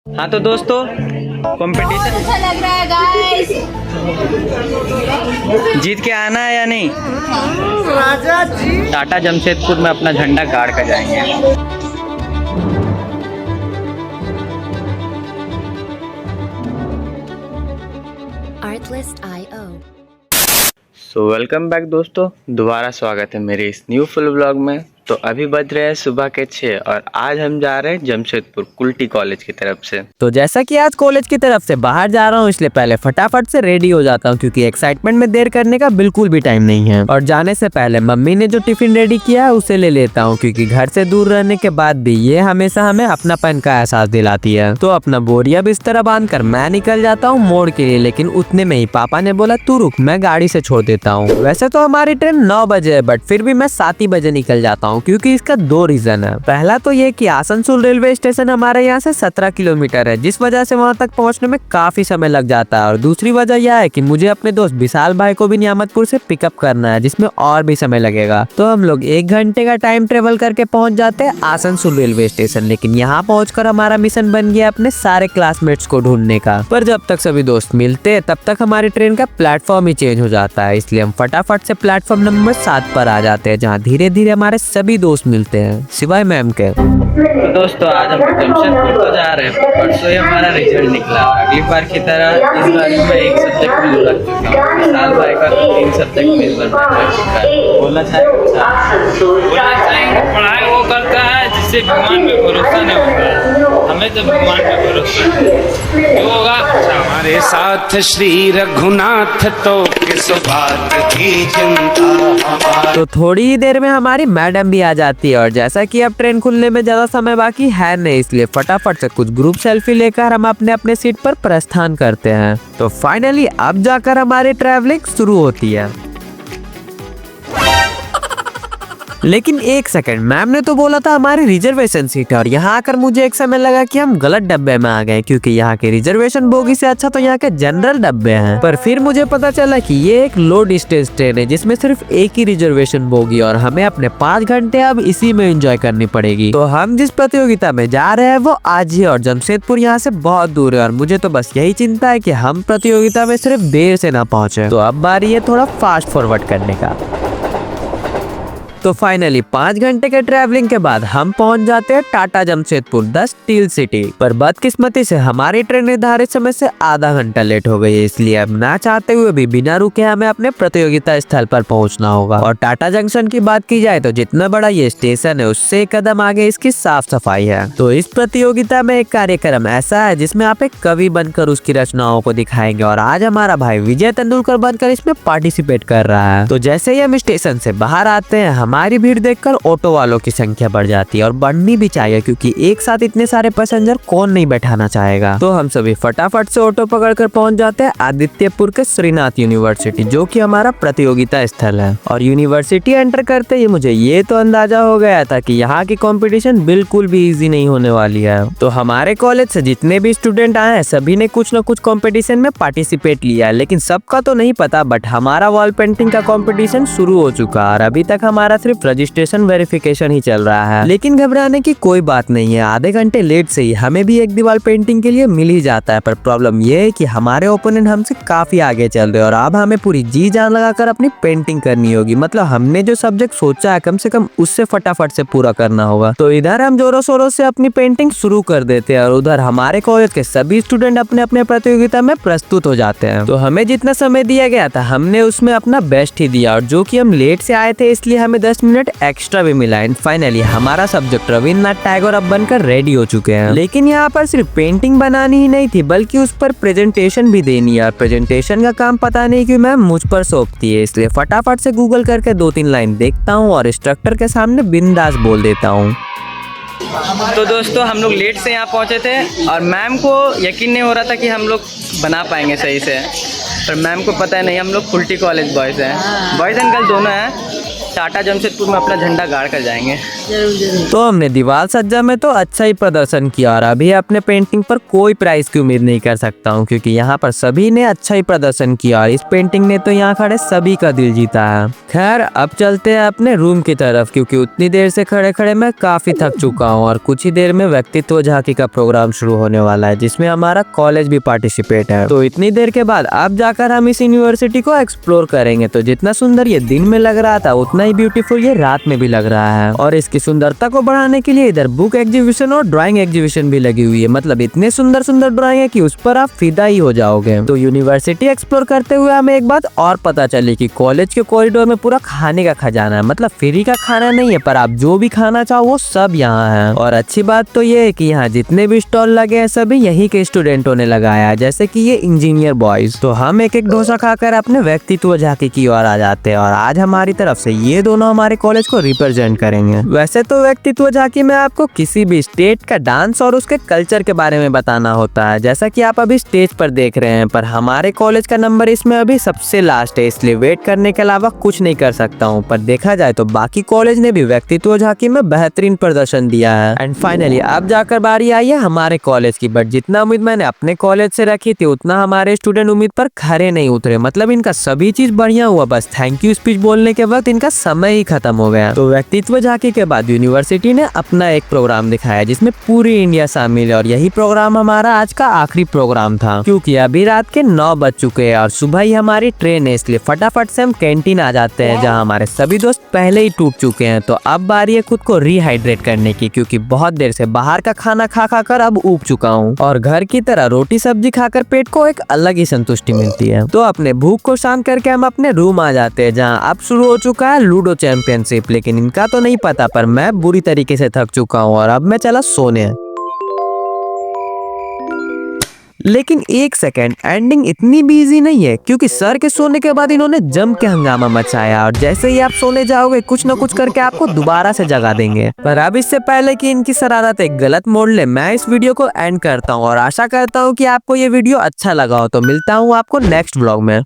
हाँ तो दोस्तों कंपटीशन अच्छा लग रहा है गाइस। जीत के आना है या नहीं? राजा जी टाटा जमशेदपुर में अपना झंडा गाड़ कर जाएंगे। Artlist.io सो वेलकम बैक दोस्तों, दोबारा स्वागत है मेरे इस न्यू फुल ब्लॉग में। तो अभी बज रहे हैं सुबह के 6 और आज हम जा रहे हैं जमशेदपुर कुल्टी कॉलेज की तरफ से। तो जैसा कि आज कॉलेज की तरफ से बाहर जा रहा हूँ, इसलिए पहले फटाफट से रेडी हो जाता हूँ क्योंकि एक्साइटमेंट में देर करने का बिल्कुल भी टाइम नहीं है। और जाने से पहले मम्मी ने जो टिफिन रेडी किया है उसे ले लेता हूँ क्योंकि घर से दूर रहने के बाद भी ये हमेशा हमें अपनापन का एहसास दिलाती है। तो अपना बोरिया बिस्तर बांध कर मैं निकल जाता हूँ मोड़ के लिए, लेकिन उतने में ही पापा ने बोला तू रुक, मैं गाड़ी से छोड़ देता हूँ। वैसे तो हमारी ट्रेन 9 बजे है, बट फिर भी मैं 7 ही बजे निकल जाता हूँ क्योंकि इसका 2 रीजन है। पहला तो ये कि आसनसोल रेलवे स्टेशन हमारे यहाँ से 17 किलोमीटर है, जिस वजह से वहाँ तक पहुँचने में काफी समय लग जाता है। और दूसरी वजह यह है कि मुझे अपने दोस्त विशाल भाई को भी नियामतपुर से पिकअप करना है, जिसमें और भी समय लगेगा। तो हम लोग 1 घंटे का टाइम ट्रेवल करके पहुँच जाते हैं आसनसोल रेलवे स्टेशन। लेकिन यहाँ पहुँचकर हमारा मिशन बन गया अपने सारे क्लासमेट्स को ढूंढने का। पर जब तक सभी दोस्त मिलते तब तक हमारी ट्रेन का प्लेटफॉर्म ही चेंज हो जाता है, इसलिए हम फटाफट से प्लेटफॉर्म नंबर 7 पर आ जाते हैं, जहाँ धीरे धीरे हमारे सभी दोस्त मिलते हैं सिवाय मैम के। तो दोस्तों आज हम जमशेदपुर तो जा रहे हैं, परसों ही हमारा रिजल्ट निकला। अगली बार की तरह इस बार मैं एक सब्जेक्ट में रख चुका हूँ। साल भाई का 3 सब्जेक्ट में इस बार मैं रख चुका है। बोलना चाहेंगे पढ़ाई वो करता है जिससे भगवान पे भरोसा नहीं होता। हमें तो भगवान पे भरोसा है, जो होगा अच्छा। हमारे साथ श्री रघुनाथ तो किस बात की चिंता। तो थोड़ी ही देर में हमारी मैडम भी आ जाती है और जैसा कि अब ट्रेन खुलने में ज्यादा समय बाकी है नहीं, इसलिए फटाफट से कुछ ग्रुप सेल्फी लेकर हम अपने अपने सीट पर प्रस्थान करते हैं। तो फाइनली अब जाकर हमारी ट्रैवलिंग शुरू होती है। लेकिन एक सेकंड, मैम ने तो बोला था हमारी रिजर्वेशन सीट है और यहाँ आकर मुझे एक समय लगा कि हम गलत डब्बे में आ गए क्योंकि यहाँ के रिजर्वेशन बोगी से अच्छा तो यहाँ के जनरल डब्बे हैं। पर फिर मुझे पता चला कि ये एक लो डिस्टेंस ट्रेन है जिसमें सिर्फ एक ही रिजर्वेशन बोगी और हमें अपने 5 घंटे अब इसी में एंजॉय करनी पड़ेगी। तो हम जिस प्रतियोगिता में जा रहे हैं वो आज ही, और जमशेदपुर यहाँ से बहुत दूर है और मुझे तो बस यही चिंता है कि हम प्रतियोगिता में सिर्फ देर से ना पहुंचे। तो अब बारी है थोड़ा फास्ट फॉरवर्ड करने का। तो फाइनली 5 घंटे के ट्रैवलिंग के बाद हम पहुंच जाते हैं Tata Jamshedpur the steel city. पर बदकिस्मती से हमारी ट्रेन निर्धारित समय से आधा घंटा लेट हो गई है, इसलिए अब ना चाहते हुए भी बिना रुके हमें अपने प्रतियोगिता स्थल पर पहुंचना होगा। और टाटा जंक्शन की बात की जाए तो जितना बड़ा ये स्टेशन है उससे एक कदम आगे इसकी साफ सफाई है। तो इस प्रतियोगिता में एक कार्यक्रम ऐसा है जिसमें आप एक कवि बनकर उसकी रचनाओं को दिखाएंगे और आज हमारा भाई विजय तेंदुलकर बनकर इसमें पार्टिसिपेट कर रहा है। तो जैसे ही हम स्टेशन से बाहर आते हैं हमारी भीड़ देखकर ऑटो वालों की संख्या बढ़ जाती है और बढ़नी भी चाहिए क्योंकि एक साथ इतने सारे पैसेंजर कौन नहीं बैठाना चाहेगा। तो हम सभी फटाफट से ऑटो पकड़कर पहुंच जाते हैं आदित्यपुर के श्रीनाथ यूनिवर्सिटी, जो कि हमारा प्रतियोगिता स्थल है। और यूनिवर्सिटी एंटर करते ही मुझे ये तो अंदाजा हो गया था कि यहाँ की कंपटीशन बिल्कुल भी इजी नहीं होने वाली है। तो हमारे कॉलेज से जितने भी स्टूडेंट आए हैं सभी ने कुछ न कुछ कंपटीशन में पार्टिसिपेट लिया है, लेकिन सबका तो नहीं पता, बट हमारा वॉल पेंटिंग का कंपटीशन शुरू हो चुका है और अभी तक हमारा सिर्फ रजिस्ट्रेशन वेरिफिकेशन ही चल रहा है। लेकिन घबराने की कोई बात नहीं है, आधे घंटे लेट से ही हमें भी एक दीवार पेंटिंग के लिए मिल ही जाता है। पर प्रॉब्लम ये है कि हमारे ओपोनेंट हमसे काफी आगे चल रहे हैं और अब हमें पूरी जी जान लगाकर अपनी पेंटिंग करनी होगी। मतलब हमने जो सब्जेक्ट सोचा है कम से कम उससे फटाफट से पूरा करना होगा। तो इधर हम जोरों शोरों से अपनी पेंटिंग शुरू कर देते हैं और उधर हमारे कॉलेज के सभी स्टूडेंट अपने अपने प्रतियोगिता में प्रस्तुत हो जाते हैं। तो हमें जितना समय दिया गया था हमने उसमें अपना बेस्ट ही दिया, और जो कि हम लेट से आए थे इसलिए हमें 10 मिनट एक्स्ट्रा भी मिला। एंड फाइनली हमारा सब्जेक्ट रविन्द्रनाथ टैगोर अब बनकर रेडी हो चुके हैं। लेकिन यहाँ पर सिर्फ पेंटिंग बनानी ही नहीं थी बल्कि उस पर प्रेजेंटेशन भी देनी है, और प्रेजेंटेशन का काम पता नहीं क्यों मैम मुझ पर सौंपती है, इसलिए फटाफट से गूगल करके 2-3 लाइन देखता हूँ और इंस्ट्रक्टर के सामने बिंदास बोल देता हूँ। तो दोस्तों हम लोग लेट से यहाँ पहुँचे थे और मैम को यकीन नहीं हो रहा था कि हम लोग बना पाएंगे सही से। पर मैम को पता है नहीं हम लोग कुल्टी कॉलेज बॉयज़ हैं, बॉयज़ एंड गर्ल दोनों हैं। टाटा जमशेदपुर में अपना झंडा गाड़ कर जाएंगे। तो हमने दीवार सज्जा में तो अच्छा ही प्रदर्शन किया और अभी अपने पेंटिंग पर कोई प्राइस की उम्मीद नहीं कर सकता हूँ, क्योंकि यहाँ पर सभी ने अच्छा ही प्रदर्शन किया और इस पेंटिंग ने तो यहाँ खड़े सभी का दिल जीता है। खैर अब चलते हैं अपने रूम की तरफ, क्योंकि उतनी देर से खड़े खड़े मैं काफी थक चुका हूँ और कुछ ही देर में व्यक्तित्व झांकी का प्रोग्राम शुरू होने वाला है, जिसमें हमारा कॉलेज भी पार्टिसिपेट है। तो इतनी देर के बाद अब जाकर हम इस यूनिवर्सिटी को एक्सप्लोर करेंगे। तो जितना सुंदर ये दिन में लग रहा था उतना ही ब्यूटीफुल ये रात में भी लग रहा है, और इसकी सुंदरता को बढ़ाने के लिए इधर बुक एग्जीबिशन और ड्राइंग एग्जीबिशन भी लगी हुई है। मतलब इतने सुंदर सुंदर ड्राइंग है कि उस पर आप फिदा ही हो जाओगे। तो यूनिवर्सिटी एक्सप्लोर करते हुए हमें एक बात और पता चली कि कॉलेज के कॉरिडोर में पूरा खाने का खजाना है। मतलब फ्री का खाना नहीं है, पर आप जो भी खाना चाहो वो सब यहाँ है। और अच्छी बात तो ये है कि यहाँ जितने भी स्टॉल लगे हैं सभी यहीं के स्टूडेंटों ने लगाया है, जैसे कि ये इंजीनियर बॉयज। तो हम एक एक डोसा खाकर अपने व्यक्तित्व झांकी की ओर आ जाते हैं और आज हमारी तरफ से ये दोनों हमारे कॉलेज को रिप्रेजेंट करेंगे। वैसे तो व्यक्तित्व झांकी में आपको किसी भी स्टेट का डांस और उसके कल्चर के बारे में बताना होता है, जैसा कि आप अभी स्टेज पर देख रहे हैं। पर हमारे कॉलेज का नंबर इसमें अभी सबसे लास्ट है, इसलिए वेट करने के अलावा कुछ नहीं कर सकता हूँ। पर देखा जाए तो बाकी कॉलेज ने भी व्यक्तित्व झांकी में बेहतरीन प्रदर्शन दिया है। एंड फाइनली अब जाकर बारी आई है हमारे कॉलेज की। बट जितना उम्मीद मैंने अपने कॉलेज से रखी थी उतना हमारे स्टूडेंट उम्मीद पर खरे नहीं उतरे। मतलब इनका सभी चीज बढ़िया हुआ, बस थैंक यू स्पीच बोलने के वक्त इनका समय ही खत्म हो गया। तो व्यक्तित्व झांकी के बाद यूनिवर्सिटी ने अपना एक प्रोग्राम दिखाया जिसमें पूरी इंडिया शामिल है, और यही प्रोग्राम हमारा आज का आखिरी प्रोग्राम था, क्योंकि अभी रात के 9 बज चुके हैं और सुबह ही हमारी ट्रेन है। इसलिए फटाफट से हम कैंटीन आ जाते हैं जहाँ हमारे सभी दोस्त पहले ही टूट चुके हैं। तो अब बारी है खुद को रिहाइड्रेट करने की, क्योंकि बहुत देर से बाहर का खाना खा खा कर अब ऊब चुका हूँ और घर की तरह रोटी सब्जी खाकर पेट को एक अलग ही संतुष्टि मिलती है। तो अपने भूख को शांत करके हम अपने रूम आ जाते हैं जहाँ अब शुरू हो चुका है लूडो चैंपियनशिप। लेकिन इनका तो नहीं पता, पर मैं बुरी तरीके से थक चुका हूँ और अब मैं चला सोने। लेकिन एक सेकेंड, एंडिंग इतनी भी इजी नहीं है, क्योंकि सर के सोने के बाद इन्होंने जम के हंगामा मचाया और जैसे ही आप सोने जाओगे कुछ न कुछ करके आपको दोबारा से जगा देंगे। पर अब इससे पहले कि इनकी शरारत एक गलत मोड़ ले, मैं इस वीडियो को एंड करता हूँ और आशा करता हूँ कि आपको ये वीडियो अच्छा लगा हो। तो मिलता हूँ आपको नेक्स्ट व्लॉग में।